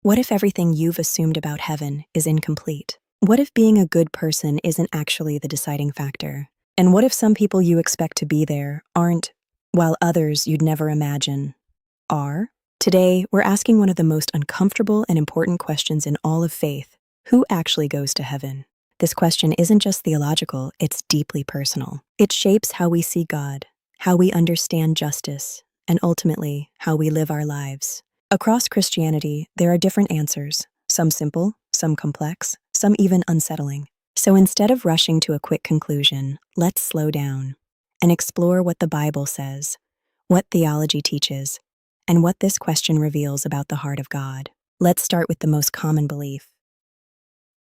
What if everything you've assumed about heaven is incomplete? What if being a good person isn't actually the deciding factor? And what if some people you expect to be there aren't, while others you'd never imagine are? Today, we're asking one of the most uncomfortable and important questions in all of faith: who actually goes to heaven? This question isn't just theological, it's deeply personal. It shapes how we see God, how we understand justice, and ultimately, how we live our lives. Across Christianity, there are different answers, some simple, some complex, some even unsettling. So instead of rushing to a quick conclusion, let's slow down and explore what the Bible says, what theology teaches, and what this question reveals about the heart of God. Let's start with the most common belief.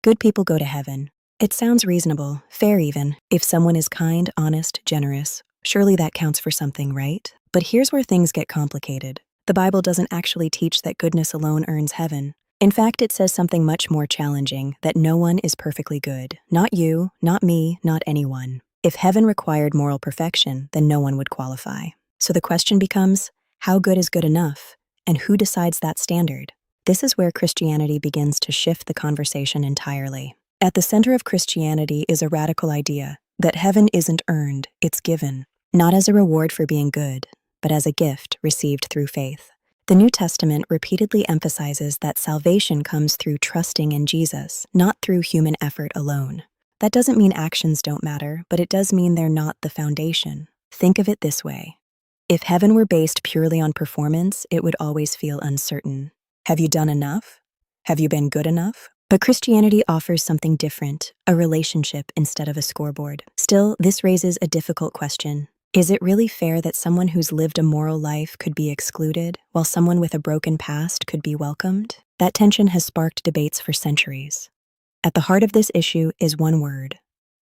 Good people go to heaven. It sounds reasonable, fair even. If someone is kind, honest, generous, surely that counts for something, right? But here's where things get complicated. The Bible doesn't actually teach that goodness alone earns heaven. In fact, it says something much more challenging: that no one is perfectly good. Not you, not me, not anyone. If heaven required moral perfection, then no one would qualify. So the question becomes, how good is good enough? And who decides that standard? This is where Christianity begins to shift the conversation entirely. At the center of Christianity is a radical idea that heaven isn't earned, it's given. Not as a reward for being good, but as a gift received through faith. The New Testament repeatedly emphasizes that salvation comes through trusting in Jesus, not through human effort alone. That doesn't mean actions don't matter, but it does mean they're not the foundation. Think of it this way. If heaven were based purely on performance, it would always feel uncertain. Have you done enough? Have you been good enough? But Christianity offers something different, a relationship instead of a scoreboard. Still, this raises a difficult question. Is it really fair that someone who's lived a moral life could be excluded, while someone with a broken past could be welcomed? That tension has sparked debates for centuries. At the heart of this issue is one word: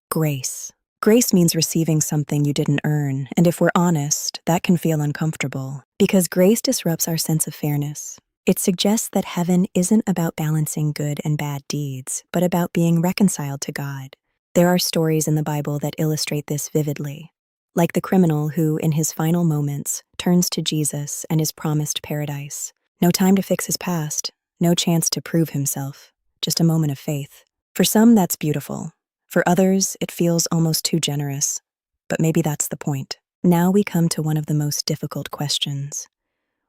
grace. Grace means receiving something you didn't earn, and if we're honest, that can feel uncomfortable, because grace disrupts our sense of fairness. It suggests that heaven isn't about balancing good and bad deeds, but about being reconciled to God. There are stories in the Bible that illustrate this vividly. Like the criminal who, in his final moments, turns to Jesus and is promised paradise. No time to fix his past, no chance to prove himself, just a moment of faith. For some, that's beautiful. For others, it feels almost too generous. But maybe that's the point. Now we come to one of the most difficult questions.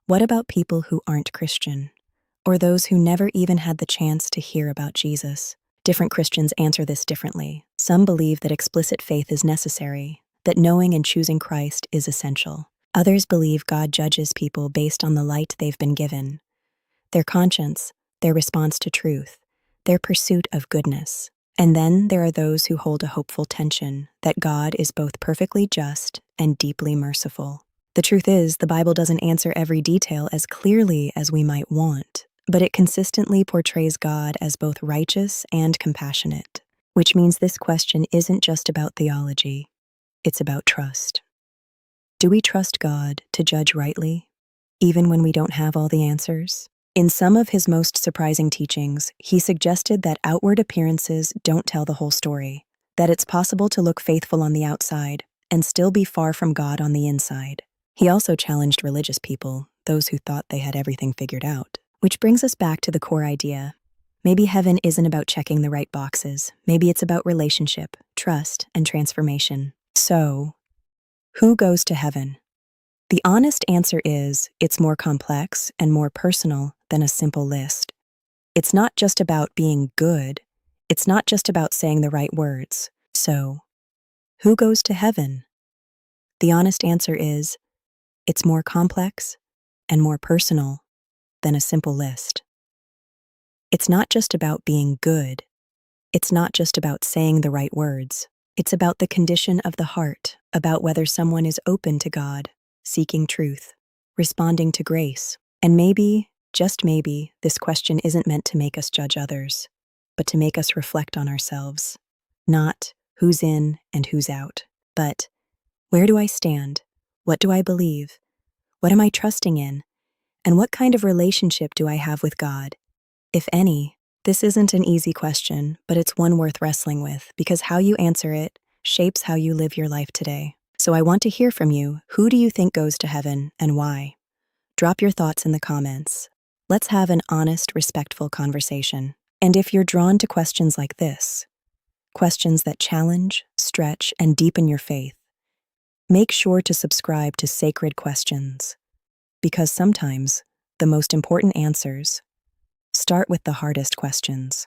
What about people who aren't Christian, or those who never even had the chance to hear about Jesus? Different Christians answer this differently. Some believe that explicit faith is necessary, that knowing and choosing Christ is essential. Others believe God judges people based on the light they've been given, their conscience, their response to truth, their pursuit of goodness. And then there are those who hold a hopeful tension, that God is both perfectly just and deeply merciful. The truth is, the Bible doesn't answer every detail as clearly as we might want, but it consistently portrays God as both righteous and compassionate, which means this question isn't just about theology. It's about trust. Do we trust God to judge rightly, even when we don't have all the answers? In some of his most surprising teachings, he suggested that outward appearances don't tell the whole story, that it's possible to look faithful on the outside and still be far from God on the inside. He also challenged religious people, those who thought they had everything figured out. Which brings us back to the core idea. Maybe heaven isn't about checking the right boxes. Maybe it's about relationship, trust, and transformation. So, who goes to heaven? The honest answer is, it's more complex and more personal than a simple list. It's not just about being good. It's not just about saying the right words. So, who goes to heaven? The honest answer is, it's more complex and more personal than a simple list. It's not just about being good. It's not just about saying the right words. It's about the condition of the heart, about whether someone is open to God, seeking truth, responding to grace. And maybe, just maybe, this question isn't meant to make us judge others, but to make us reflect on ourselves. Not who's in and who's out, but where do I stand? What do I believe? What am I trusting in? And what kind of relationship do I have with God? If any. This isn't an easy question, but it's one worth wrestling with, because how you answer it shapes how you live your life today. So I want to hear from you. Who do you think goes to heaven and why? Drop your thoughts in the comments. Let's have an honest, respectful conversation. And if you're drawn to questions like this, questions that challenge, stretch, and deepen your faith, make sure to subscribe to Sacred Questions, because sometimes the most important answers start with the hardest questions.